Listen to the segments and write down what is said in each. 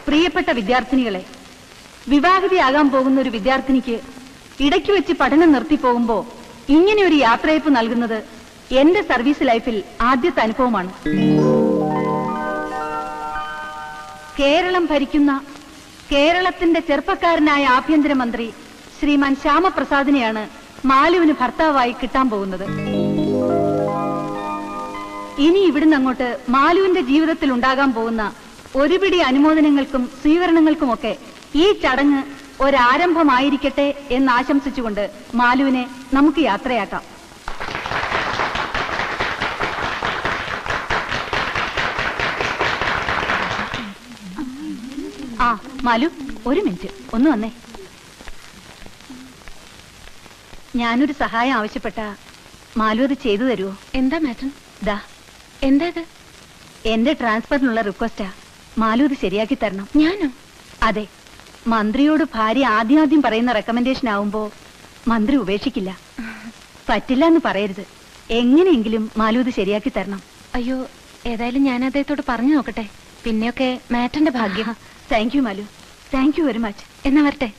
പ്രിയപ്പെട്ട വിദ്യാർത്ഥിനികളെ, വിവാഹിതയാകാൻ പോകുന്ന ഒരു വിദ്യാർത്ഥിനിക്ക് ഇടയ്ക്ക് വെച്ച് പഠനം നിർത്തിപ്പോകുമ്പോ ഇങ്ങനെ ഒരു യാത്രയപ്പ് നൽകുന്നത് എന്റെ സർവീസ് ലൈഫിൽ ആദ്യത്തെ അനുഭവമാണ്. കേരളം ഭരിക്കുന്ന കേരളത്തിന്റെ ചെറുപ്പക്കാരനായ ആഭ്യന്തരമന്ത്രി ശ്രീമാൻ ശ്യാമപ്രസാദിനെയാണ് മാലുവിന് ഭർത്താവായി കിട്ടാൻ പോകുന്നത്. ഇനി ഇവിടുന്ന് അങ്ങോട്ട് മാലുവിന്റെ ജീവിതത്തിൽ ഉണ്ടാകാൻ പോകുന്ന ഒരുപിടി അനുമോദനങ്ങൾക്കും സ്വീകരണങ്ങൾക്കുമൊക്കെ ഈ ചടങ്ങ് ഒരാരംഭമായിരിക്കട്ടെ എന്ന് ആശംസിച്ചുകൊണ്ട് മാലുവിനെ നമുക്ക് യാത്രയാക്കാം. ആ മാലു, ഒരു മിനിറ്റ് ഒന്ന് വന്നേ. ഞാനൊരു സഹായം ആവശ്യപ്പെട്ട മാലു അത് ചെയ്തു തരുമോ? എന്താ മാഡം? ദാ, എന്താ ഇത്? എന്റെ ട്രാൻസ്ഫറിനുള്ള റിക്വസ്റ്റാ. മാലു ഇത് ശരിയാക്കി തരണം. ഞാനോ? അതെ, മന്ത്രിയോട് ഭാര്യ ആദ്യം പറയുന്ന റെക്കമെൻഡേഷൻ ആവുമ്പോ മന്ത്രി ഉപേക്ഷിക്കില്ല. പറ്റില്ല എന്ന് പറയരുത്. എങ്ങനെയെങ്കിലും മാലു ഇത് ശരിയാക്കി തരണം. അയ്യോ, ഏതായാലും ഞാൻ അദ്ദേഹത്തോട് പറഞ്ഞു നോക്കട്ടെ. പിന്നെയൊക്കെ മാറ്റന്റെ ഭാഗ്യം. Thank you Malu, thank you very much. എന്നാ വരട്ടെ.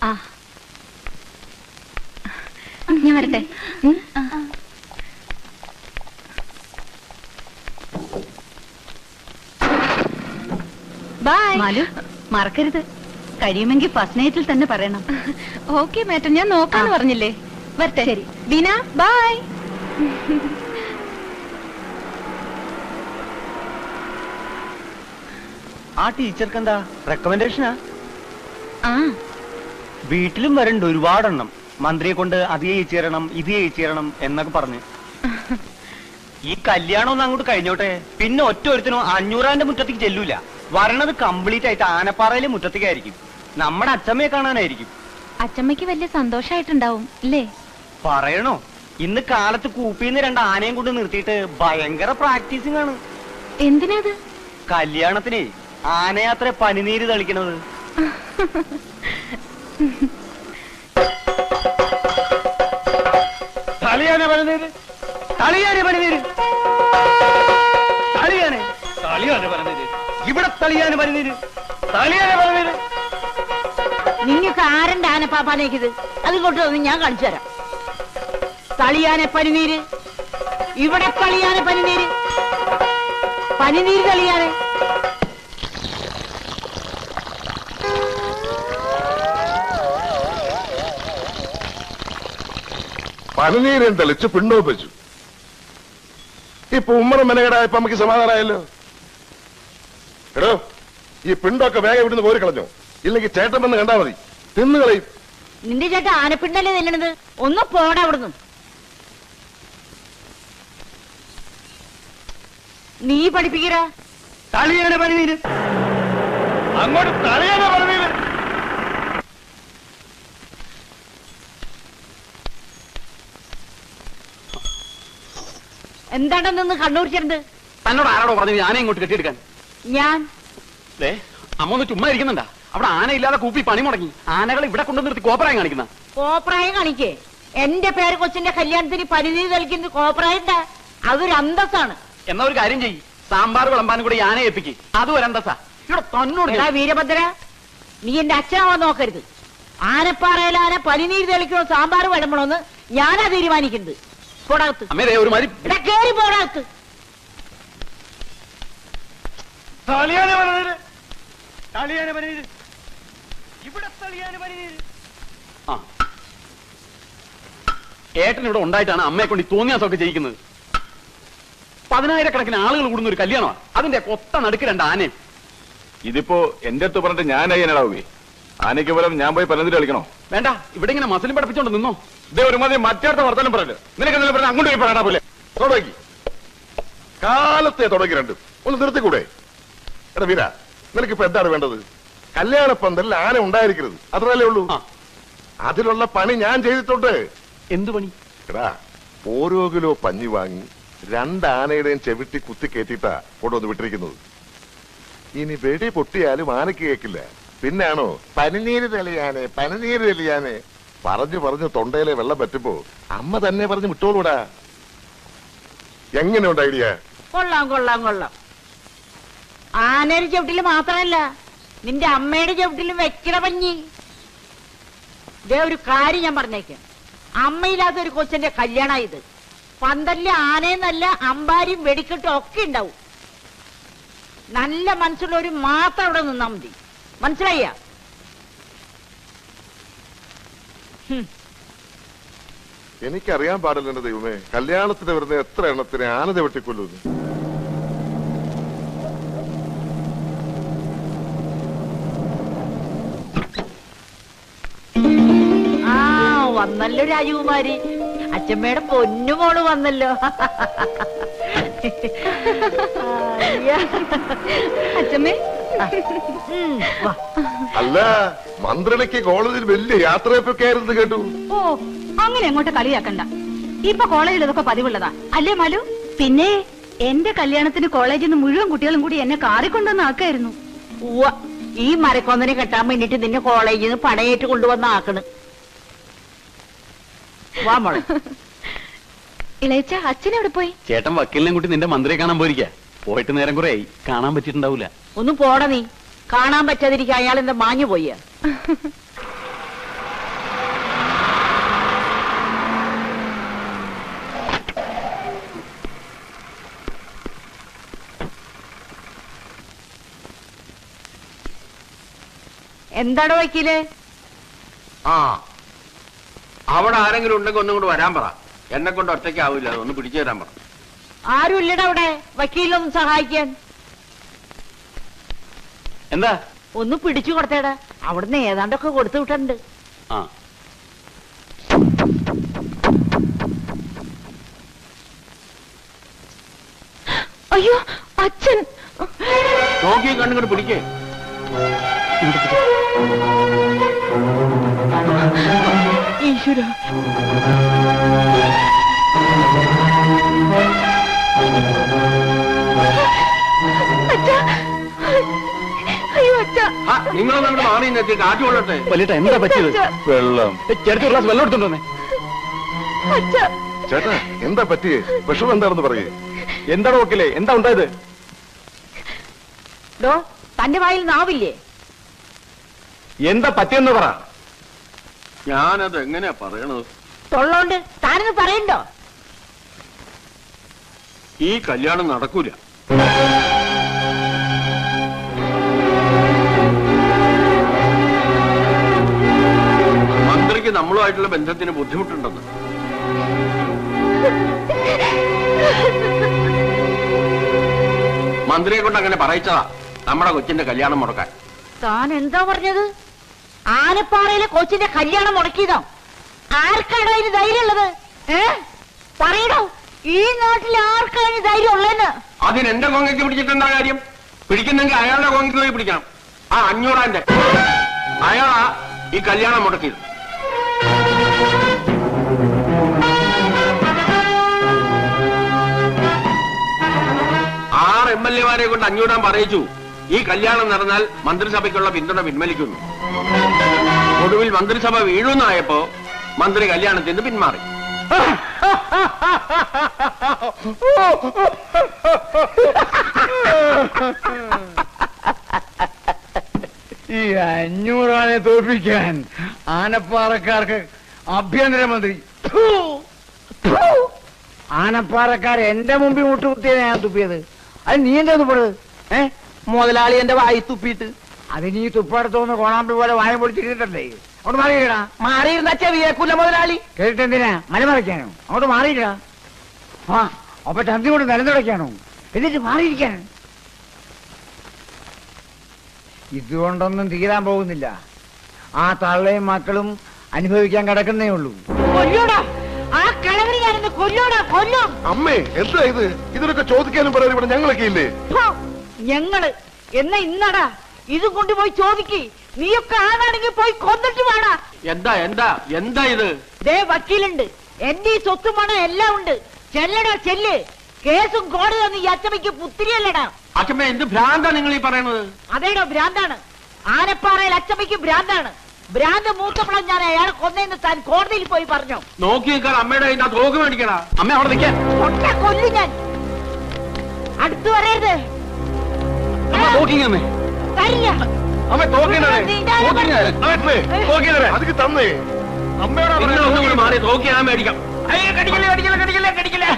ഞാൻ വരട്ടെ. ബൈ മാലു, മറക്കരുത്. കഴിയുമെങ്കിൽ ഫസ്റ്റ് നൈറ്റിൽ തന്നെ പറയണം. ഓക്കെ മാറ്റം, ഞാൻ നോക്കാന്ന് പറഞ്ഞില്ലേ. വരട്ടെ. ശരി ബീന, ബൈ. ആ ടീച്ചർക്ക് എന്താ റെക്കമെൻഡേഷനാ? ആ, വീട്ടിലും വരണ്ട് ഒരുപാടെണ്ണം. മന്ത്രിയെ കൊണ്ട് അത് ചെയ്യിച്ചു തരണം, ഇത് ചെയ്യിച്ചു തരണം എന്നൊക്കെ പറഞ്ഞ്. ഈ കല്യാണം ഒന്ന് അങ്ങോട്ട് കഴിഞ്ഞോട്ടെ, പിന്നെ ഒറ്റ ഒരുത്തിനും 500 മുറ്റത്തേക്ക് ചെല്ലൂല. വരണത് കംപ്ലീറ്റ് ആയിട്ട് ആനപ്പാറയിലെ മുറ്റത്തേക്കായിരിക്കും. നമ്മുടെ അച്ചമ്മയെ കാണാനായിരിക്കും. അച്ചമ്മയ്ക്ക് വലിയ സന്തോഷായിട്ടുണ്ടാവും അല്ലേ? പറയണോ, ഇന്ന് കാലത്ത് കൂപ്പിന്ന് 2 ആനയും കൊണ്ട് നിർത്തിയിട്ട് ഭയങ്കര പ്രാക്ടീസിംഗ് ആണ്. എന്തിനാത്? കല്യാണത്തിനെ ആനയാത്ര പനിനീര് തളിക്കണത്. തളിയാന പനിനീര്, തളിയാന പനിനീര്, തളിയാനെ തളിയാന പനിനീര്, ഇവിടെ തളിയാന പനിനീര്, തളിയാന പനിനീര്. നിങ്ങൾക്ക് ആരന്റെ ആനപ്പാപ്പാനേക്കിത്? അതിങ്ങോട്ട് വന്ന് ഞാൻ കാണിച്ചു തരാം. തളിയാന പനിനീര്, ഇവിടെ തളിയാന പനിനീര്, പനിനീര് തളിയാനെ. പനിനീരം തെളിച്ച് പിണ്ടോപ്പിച്ചു. ഇപ്പൊ ഉമ്മറ മെനകേടായപ്പോ നമുക്ക് സമാധാനമായല്ലോ. എടോ, ഈ പിണ്ടൊക്കെ വേഗം ഇവിടുന്ന് കോരി കളഞ്ഞോ, ഇല്ലെങ്കിൽ ചേട്ടൻ വന്ന് കണ്ടാ മതി, തിന്നുകളയും. നിന്റെ ചേട്ടൻ ആനപ്പിണ്ടല്ലേ തിന്നണത്? ഒന്ന് പോടാ അവിടുന്ന്. നീ പഠിപ്പിക്കടാ. തളിയാന പനിനീര്, അങ്ങോട്ട് തളിയാന പനിനീര്. എന്താണ്ടോ നിന്ന് കണ്ണൂരിച്ചിരുന്നത്? തന്നോട് ആരോടോ പറഞ്ഞു ആനയെ ഇങ്ങോട്ട് കെട്ടിയെടുക്കാൻ? ഞാൻ അമ്മ ഒന്ന് ചുമ്മാ ഇരിക്കുന്നുണ്ടാ? അവിടെ ആന ഇല്ലാതെ കൂപ്പി പണി മുടങ്ങി. ആനകൾ ഇവിടെ കൊണ്ടു നിർത്തി കോപ്പറായം കാണിക്കുന്ന. കോപ്രായം കാണിക്കേ? എന്റെ പേര് കൊച്ചിന്റെ കല്യാണത്തിന് പനിനീര് തളിക്കുന്നത് കോപ്രായണ്ടാ? അതൊരു അന്തസ്സാണ്. എന്നാ ഒരു കാര്യം ചെയ്യ്, സാമ്പാർ വിളമ്പാനും കൂടി ആന ഏൽപ്പിക്ക്. അതും ഒരു അന്തസ്സാ. ഇവിടെ തന്നോട് വീരഭദ്ര, നീ എന്റെ അച്ഛനാവാൻ നോക്കരുത്. ആനപ്പാറയിൽ ആന പനിനീര് തെളിക്കണോ സാമ്പാർ വിളമ്പണോന്ന് ഞാനാ തീരുമാനിക്കുന്നത്. പോടാകത്ത് ഒരു മതി. കേറി പോടാകത്ത്. ഏട്ടൻ ഇവിടെ ഉണ്ടായിട്ടാണ് അമ്മയെ കൊണ്ട് തോന്നിയാസമൊക്കെ ചെയ്യിക്കുന്നത്. 10,000 ആളുകൾ കൂടുന്ന ഒരു കല്യാണമാണ്. അതിന്റെ കൊത്ത നടുക്ക് 2 ആനയും. ഇതിപ്പോ എന്റെ അടുത്ത് പറഞ്ഞിട്ട് ഞാൻ അയ്യനാടാവേ. ആനയ്ക്ക് പകരം ഞാൻ പോയി പനന്തിരി കളിക്കണോ? വേണ്ട, ഇവിടെ ഇങ്ങനെ മസിലും പഠിപ്പിച്ചോണ്ട് നിന്നോ. ഇതേ ഒരു മതി മറ്റേടത്തെ വർത്താനം പറയല്ലോ. നിനക്ക് എന്തെങ്കിലും പറഞ്ഞാൽ അങ്ങോട്ട് പോയി പറയണ പോലെ തുടങ്ങി. കാലത്തെ തുടങ്ങി രണ്ടും ഒന്ന് നിർത്തിക്കൂടെ? എടാ വീര, നിനക്കിപ്പോ എന്താണ് വേണ്ടത്? കല്യാണ പന്തലിൽ ആന ഉണ്ടായിരിക്കരുത്, അത്രല്ലേ ഉള്ളൂ. അതിലുള്ള പണി ഞാൻ ചെയ്തിട്ടുണ്ട്. എന്ത് പണി? എടാ, ഓരോ കിലോ പഞ്ഞി വാങ്ങി 2 ആനയുടെയും ചെവിട്ടി കുത്തി കയറ്റിയിട്ടാ കൊണ്ടുവന്ന് വിട്ടിരിക്കുന്നത്. ഇനി വെടി പൊട്ടിയാലും ആനയ്ക്ക് കേൾക്കില്ല. പിന്നാണോ പനിനീര് തെളിയാനെ പറഞ്ഞു തൊണ്ടയിലെ വെള്ളം പറ്റുമ്പോ അമ്മ തന്നെ പറഞ്ഞു വിട്ടോളൂടാ. എങ്ങനെയുണ്ട് ഐഡിയ? കൊള്ളാം. ആനയുടെ ചവിട്ടില് മാത്രമല്ല, നിന്റെ അമ്മയുടെ ചവിട്ടിലും വെക്കണ പഞ്ഞി. ഇതേ ഒരു കാര്യം ഞാൻ പറഞ്ഞേക്കാം, അമ്മയില്ലാത്ത ഒരു കൊച്ചിന്റെ കല്യാണ ഇത്. പന്തലിലെ ആനയെന്നല്ല, അമ്പാരിയും വെടിക്കെട്ടും ഒക്കെ ഉണ്ടാവും. നല്ല മനസ്സുള്ളവര് മാത്രം അവിടെ നിന്നാ മതി. മനസ്സിലായ? എനിക്കറിയാൻ പാടില്ല എന്റെ ദൈവമേ, കല്യാണത്തിന് വരുന്ന എത്ര എണ്ണത്തിന് ആനത വെട്ടിക്കൊല്ലുന്നു. വന്നല്ലോ രാജകുമാരി, അച്ഛമ്മയുടെ പൊന്നുമോള് വന്നല്ലോ. അച്ഛമ്മേ. അല്ല, മന്ത്രിക്ക് കോളേജിൽ വലിയ യാത്രയൊക്കെ ആയിരുന്നു കേട്ടു. ഓ, അങ്ങനെ അങ്ങോട്ട് കളിയാക്കണ്ട. ഇപ്പൊ കോളേജിൽ ഇതൊക്കെ പതിവുള്ളതാ അല്ലേ മാലു? പിന്നെ എന്റെ കല്യാണത്തിന് കോളേജിൽ നിന്ന് മുഴുവൻ കുട്ടികളും കൂടി എന്നെ കാറിക്കൊണ്ടുവന്ന് ആക്കായിരുന്നു. ഈ മരക്കൊന്നനെ കെട്ടാൻ വേണ്ടിട്ട് നിന്നെ കോളേജിൽ നിന്ന് പടയേറ്റ് കൊണ്ടുവന്ന് ആക്കണ്. വാ മോളെ. ഇളയച്ച അച്ഛനെവിടെ പോയി? ചേട്ടൻ വക്കീലിനെ കൂട്ടി നിന്റെ മന്ത്രിയെ കാണാൻ പോയിരിക്കാ. പോയിട്ട് നേരം കുറെ ആയി, കാണാൻ പറ്റിയിട്ടുണ്ടാവൂല. ഒന്ന് പോട നീ. കാണാൻ പറ്റാതിരിക്കുക അയാൾ എന്താ മാഞ്ഞു പോയ? എന്താടോ വക്കീലേ? അവിടെ ആരെങ്കിലും ഉണ്ടെങ്കിൽ ഒന്നും കൂടെ വരാൻ പറ. എന്നെ കൊണ്ട് ഒറ്റയ്ക്ക് ആവില്ല, ഒന്ന് പിടിച്ചു തരാൻ പറ. ആരും ഇല്ലടാ അവിടെ വക്കീലൊന്നും സഹായിക്കാൻ. എന്താ? ഒന്ന് പിടിച്ചു കൊടുത്തേടാ. അവിടുന്ന് ഏതാണ്ടൊക്കെ കൊടുത്തു വിട്ടുണ്ട്. അയ്യോ അച്ഛൻ. നോക്കി കണ്ണുകൊണ്ട് പിടിക്കേ. ഈശ്വര. നിങ്ങളൊന്നും അവിടെ മാറി എത്തി കാറ്റ് കൊള്ളട്ടെ. വലിയ എന്താ പറ്റിയത്? വെള്ളം. ചേട്ടൻ ഗ്ലാസ് വെള്ളം എടുത്തോണ്ടേ. ചേട്ടാ എന്താ പറ്റിയേ? വിഷമം എന്താണെന്ന് പറയേ. എന്താണ് നോക്കില്ലേ? എന്താ ഉണ്ടായത്? തന്റെ വായിൽ നാവില്ലേ? എന്താ പറ്റിയെന്ന് പറ. ഞാനത് എങ്ങനെയാ പറയണത്? തൊള്ളോണ്ട് താനൊന്ന് പറയണ്ടോ? ഈ കല്യാണം നടക്കൂല. മന്ത്രിക്ക് നമ്മളുമായിട്ടുള്ള ബന്ധത്തിന് ബുദ്ധിമുട്ടുണ്ടെന്ന്. മന്ത്രിയെ കൊണ്ട് അങ്ങനെ പറയിച്ചതാ നമ്മുടെ കൊച്ചിന്റെ കല്യാണം മുടക്കാൻ. താൻ എന്താ പറഞ്ഞത്? ആനപ്പാറയിലെ കൊച്ചിന്റെ കല്യാണം മുടക്കിയതോ? ആർക്കാണോ അതിന് ധൈര്യം ഉള്ളത്? പറയണോ? ഈ നാട്ടിൽ ആർക്കാണ് ധൈര്യം ഉള്ളതെന്ന്? അതിന് എന്റെ കോങ്ങയ്ക്ക് പിടിച്ചിട്ടെന്താ കാര്യം? പിടിക്കുന്നെങ്കിൽ അയാളുടെ കോങ്ങയ്ക്ക് പോയി പിടിക്കണം. ആ 500 അയാളാ ഈ കല്യാണം മുടക്കിയത്. ആറ് MLA-മാരെ കൊണ്ട് 500 പറയിച്ചു. ഈ കല്യാണം നടന്നാൽ മന്ത്രിസഭയ്ക്കുള്ള പിന്തുണ പിൻവലിക്കുന്നു. ഒടുവിൽ മന്ത്രിസഭ വീഴുന്നായപ്പോ മന്ത്രി കല്യാണത്തിന് പിന്മാറി. ഈ 500 ആനെ തോൽപ്പിക്കാൻ ആനപ്പാറക്കാർക്ക് ആഭ്യന്തരമന്ത്രി. ആനപ്പാറക്കാർ എന്റെ മുമ്പിൽ മുട്ടുകുത്തിയത് ഞാൻ തുപ്പിയത്. അത് നീ എന്താ തുപ്പത്? മുതലാളി എന്റെ വായി തുപ്പിയിട്ട്. അത് നീ തുപ്പടുത്തോന്ന് കോണാമ്പി പോലെ വായ പൊളിച്ചിരുന്നിട്ടല്ലേ? അങ്ങോട്ട് മാറിയിടാ. മാറിയിരുന്ന ചെവിയേക്കൂല മുതലാളി. കേട്ടിട്ടെന്തിനാ മലമറയ്ക്കാനോ? അങ്ങോട്ട് മാറിയിടാ. അപ്പൊ ചന്തി കൊണ്ട് നിലനിടയ്ക്കാണോ? എന്നിട്ട് മാറിയിരിക്കാൻ. ഇതുകൊണ്ടൊന്നും തീരാൻ പോകുന്നില്ല. ആ തള്ളയും മക്കളും അനുഭവിക്കാൻ കിടക്കുന്നേ ഉള്ളൂ. കൊല്ലോടാ ആ കിളവരി, ഞാനിന്ന് കൊല്ലോടാ, കൊല്ലും. അമ്മേ എന്താ ഇത്? ഇതിനൊക്കെ ചോദിക്കാനും പറയാനും ഇവിടെ ഞങ്ങളൊക്കെ ഇല്ലേ? ഞങ്ങള് എന്നാ ഇന്നടാ ഇതും കൊണ്ടുപോയി ചോദിക്ക്. നീയൊക്കെ ആണാണെങ്കിൽ പോയി കൊന്നിട്ട് വേണ. എന്താ എന്താ എന്താ ഇത്? ദേ വക്കീലുണ്ട്, എന്റെ ഈ സ്വത്തും പണം എല്ലാം ഉണ്ട്. ചെല്ലടാ ചെല്ല്. കേസും കോടതിയൊന്നും ഈ അച്ചമ്മയ്ക്ക് പുത്തിരിയല്ലടാ. അച്ഛമ്മ എന്ത് ഭ്രാന്താ നിങ്ങൾ ഈ പറയണത്? അതേടോ ഭ്രാന്താണ്. ആനപ്പാറയിൽ അച്ചമ്മയ്ക്ക് ഭ്രാന്താണ്. ഭ്രാന്ത് മൂത്തപ്പോഴും ഞാൻ അയാളെ കൊന്നേന്ന് താൻ കോടതിയിൽ പോയി പറഞ്ഞു. നോക്കി നിൽക്കാൻ അമ്മയുടെ കയ്യിൽ തോക്ക് മേടിക്കടാ. അമ്മ അവിടെ നിൽക്കാൻ. ഒറ്റ കൊല്ലു ഞാൻ. അടുത്തു പറയരുത്. തോക്കിങ്ങമ്മേ. തരില്ല. അമ്മ തോക്കിനെ അതിക്ക് തന്നേ അമ്മയോട് മാറി തോക്കി ഞാൻ മേടിക്കാം. കടിക്കല്ലേ കടിക്കല്ലേ കടിക്കല്ലേ കടിക്കല്ലേ.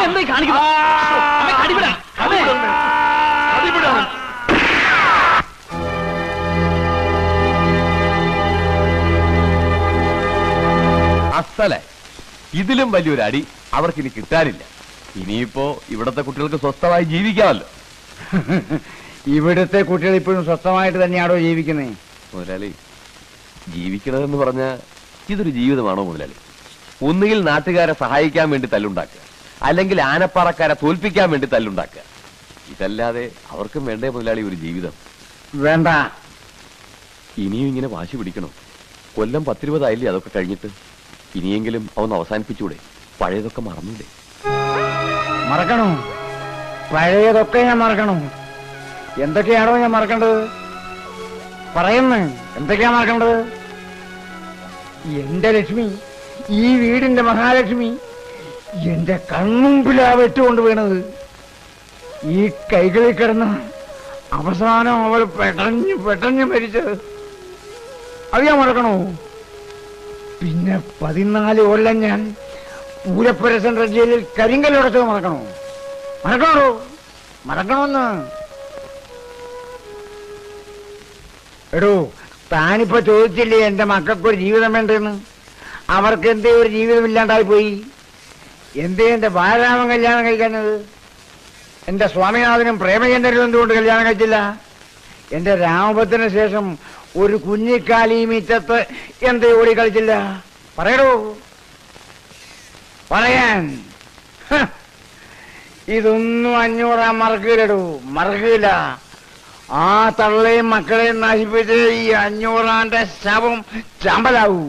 എന്തായി കാണിക്കുന്നു? കടിപിടാ. അസല ഇതിലും വലിയൊരു അടി അവർക്കിനി കിട്ടാനില്ല. ഇനിയിപ്പോ ഇവിടത്തെ കുട്ടികൾക്ക് സ്വസ്ഥമായി ജീവിക്കാമല്ലോ. ഇവിടുത്തെ കുട്ടികൾ ഇപ്പോഴും സ്വസ്ഥമായിട്ട് തന്നെയാണോ ജീവിക്കുന്നത്? മുതലാളി, ജീവിക്കണമെന്ന് പറഞ്ഞ ഇതൊരു ജീവിതമാണോ മുതലാളി? ഒന്നുകിൽ നാട്ടുകാരെ സഹായിക്കാൻ വേണ്ടി തല്ലുണ്ടാക്കുക, അല്ലെങ്കിൽ ആനപ്പാറക്കാരെ തോൽപ്പിക്കാൻ വേണ്ടി തല്ലുണ്ടാക്കുക. ഇതല്ലാതെ അവർക്കും വേണ്ടേ മുതലാളി ഒരു ജീവിതം? വേണ്ട. ഇനിയും ഇങ്ങനെ വാശി പിടിക്കണം. കൊല്ലം 10-20 ആയില്ലേ അതൊക്കെ കഴിഞ്ഞിട്ട്? ഇനിയെങ്കിലും അവന്ന് അവസാനിപ്പിച്ചൂടെ? പഴയതൊക്കെ മറന്നൂടെ? മറക്കണോ? പഴയതൊക്കെ ഞാൻ മറക്കണോ? എന്തൊക്കെയാണോ ഞാൻ മറക്കേണ്ടത്? പറയുന്നു. എന്തൊക്കെയാ മറക്കേണ്ടത്? എന്റെ ലക്ഷ്മി, ഈ വീടിന്റെ മഹാലക്ഷ്മി എന്റെ കൺമുമ്പിലാ വെട്ടുകൊണ്ട് വീണത്. ഈ കൈകളിൽ കിടന്ന് അവസാനം അവൾ പെട്ടഞ്ഞ് മരിച്ചത് അത് ഞാൻ മറക്കണോ? പിന്നെ 14 കൊല്ലം ഞാൻ പൂരപ്പുര സെൻട്രൽ ജയിലിൽ കരിങ്കല്ലുടച്ചത് മറക്കണോ? മറക്കണോന്ന്? എടോ, താനിപ്പോ ചോദിച്ചില്ലേ എന്റെ മക്കൾക്കൊരു ജീവിതം വേണ്ടെന്ന്? അവർക്ക് എന്തേ ഒരു ജീവിതം ഇല്ലാണ്ടായി പോയി? എന്തേ എന്റെ ബാലരാമൻ കല്യാണം കഴിക്കുന്നത്? എന്റെ സ്വാമിനാഥനും പ്രേമചന്ദ്രനും എന്തുകൊണ്ട് കല്യാണം കഴിച്ചില്ല? എന്റെ രാമഭദ്രന് ശേഷം ഒരു കുഞ്ഞിക്കാലി മീറ്റത്ത് എന്തേ ഓടി കളിച്ചില്ല? പറയടോ, പറയാൻ. ഇതൊന്നും 500 മറക്കില്ലടോ, മറക്കില്ല. ആ തള്ളയും മക്കളെയും നശിപ്പിച്ച് ഈ 500 ശവം ചമ്പലാവൂ.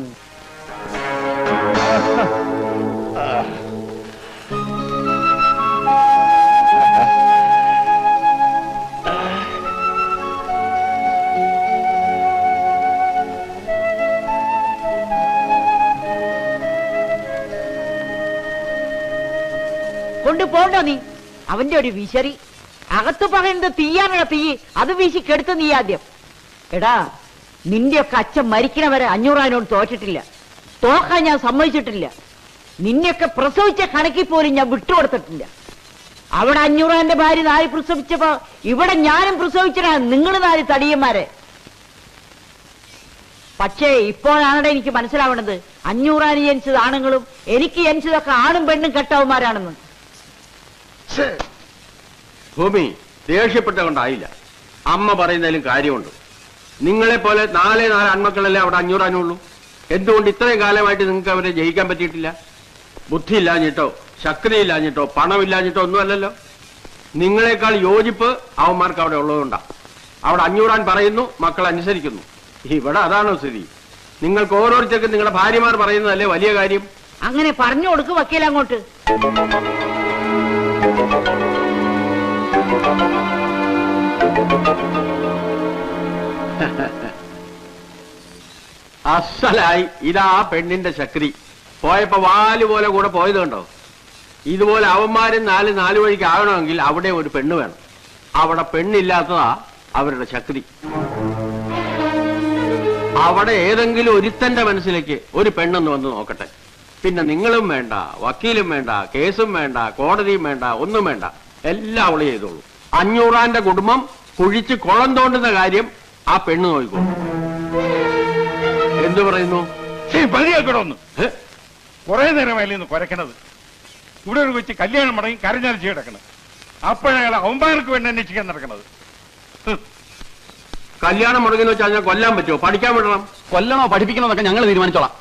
കൊണ്ടുപോണ്ടോ നീ? അവന്റെ ഒരു വിശറി. അകത്ത് പറയുന്നത് തീയാണോ തീ? അത് വീശി കെടുത്ത് നീ ആദ്യം. എടാ, നിന്റെയൊക്കെ അച്ഛൻ മരിക്കണവരെ 500 തോറ്റിട്ടില്ല, തോക്കാൻ ഞാൻ സമ്മതിച്ചിട്ടില്ല. നിന്നെയൊക്കെ പ്രസവിച്ച കണക്കിൽ പോലും ഞാൻ വിട്ടുകൊടുത്തിട്ടില്ല. അവിടെ 500 ഭാര്യ 4 പ്രസവിച്ചപ്പോ ഇവിടെ ഞാനും പ്രസവിച്ചിട്ടാ നിങ്ങൾ 4 തടിയന്മാരെ. പക്ഷേ ഇപ്പോഴാണ് എനിക്ക് മനസ്സിലാവണത് 500 ജനിച്ചത് ആണുങ്ങളും എനിക്ക് ജനിച്ചതൊക്കെ ആണും പെണ്ണും കെട്ടവന്മാരാണെന്ന്. ഭൂമി ദേഷ്യപ്പെട്ട കൊണ്ടായില്ല. അമ്മ പറയുന്നതിലും കാര്യമുണ്ട്. നിങ്ങളെ പോലെ 4 ആൺമക്കളല്ലേ അവിടെ 500 ഉള്ളൂ. എന്തുകൊണ്ട് ഇത്രയും കാലമായിട്ട് നിങ്ങൾക്ക് അവരെ ജയിക്കാൻ പറ്റിയിട്ടില്ല? ബുദ്ധി ഇല്ലാഞ്ഞിട്ടോ ശക്തി ഇല്ലാഞ്ഞിട്ടോ പണമില്ലാഞ്ഞിട്ടോ ഒന്നുമല്ലല്ലോ. നിങ്ങളെക്കാൾ യോജിപ്പ് അവന്മാർക്ക് അവിടെ ഉള്ളതുകൊണ്ടാ. അവിടെ 500 പറയുന്നു, മക്കൾ അനുസരിക്കുന്നു. ഇവിടെ അതാണോ സ്ഥിതി? നിങ്ങൾക്ക് ഓരോരുത്തർക്കും നിങ്ങളുടെ ഭാര്യമാർ പറയുന്നതല്ലേ വലിയ കാര്യം? അങ്ങനെ പറഞ്ഞു കൊടുക്കും വക്കീൽ അങ്ങോട്ട്. അസലായി. ഇതാ പെണ്ണിന്റെ ശക്തി. പോയപ്പോ വാല് പോലെ കൂടെ പോയത് കണ്ടോ? ഇതുപോലെ അവന്മാരും 4 വഴിക്ക് ആകണമെങ്കിൽ അവിടെ ഒരു പെണ്ണ് വേണം. അവിടെ പെണ്ണില്ലാത്തതാ അവരുടെ ശക്തി. അവിടെ ഏതെങ്കിലും ഒരുത്തന്റെ മനസ്സിലേക്ക് ഒരു പെണ്ണെന്ന് വന്ന് നോക്കട്ടെ. പിന്നെ നിങ്ങളും വേണ്ട, വക്കീലും വേണ്ട, കേസും വേണ്ട, കോടതിയും വേണ്ട, ഒന്നും വേണ്ട. എല്ലാം അവള് ചെയ്തോളൂ. 500 കുടുംബം കുഴിച്ച് കുളം തോണ്ടുന്ന കാര്യം ആ പെണ്ണ് നോക്കിക്കോളൂ. എന്തു പറയുന്നു? പതിയാക്കണമെന്ന് കുറെ നേരമായില്ലെന്ന് കുരക്കണത്. ഇവിടെ ഒരു വെച്ച് കല്യാണം മടങ്ങി കരഞ്ഞാലിച്ച് കിടക്കണത്. അപ്പോഴയാൾ അവന്മാർക്ക് വേണ്ടി അന്വേഷിക്കാൻ നടക്കണത്. കല്യാണം മുടങ്ങുന്ന വെച്ചാൽ ഞാൻ കൊല്ലാൻ പറ്റുമോ? പഠിക്കാൻ വിടണം. കൊല്ലണോ പഠിപ്പിക്കണോ എന്നൊക്കെ ഞങ്ങൾ തീരുമാനിച്ചോളാം.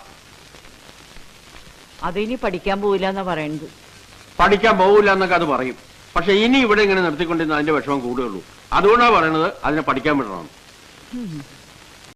അതിനി പഠിക്കാൻ പോവില്ല എന്നാ പറയുന്നത്. പഠിക്കാൻ പോകില്ല എന്നൊക്കെ അത് പറയും. പക്ഷെ ഇനി ഇവിടെ ഇങ്ങനെ നിർത്തിക്കൊണ്ടിരുന്ന അതിന്റെ വിഷമം കൂടുകയുള്ളൂ. അതുകൊണ്ടാണ് പറയണത് അതിനെ പഠിക്കാൻ വിടണം.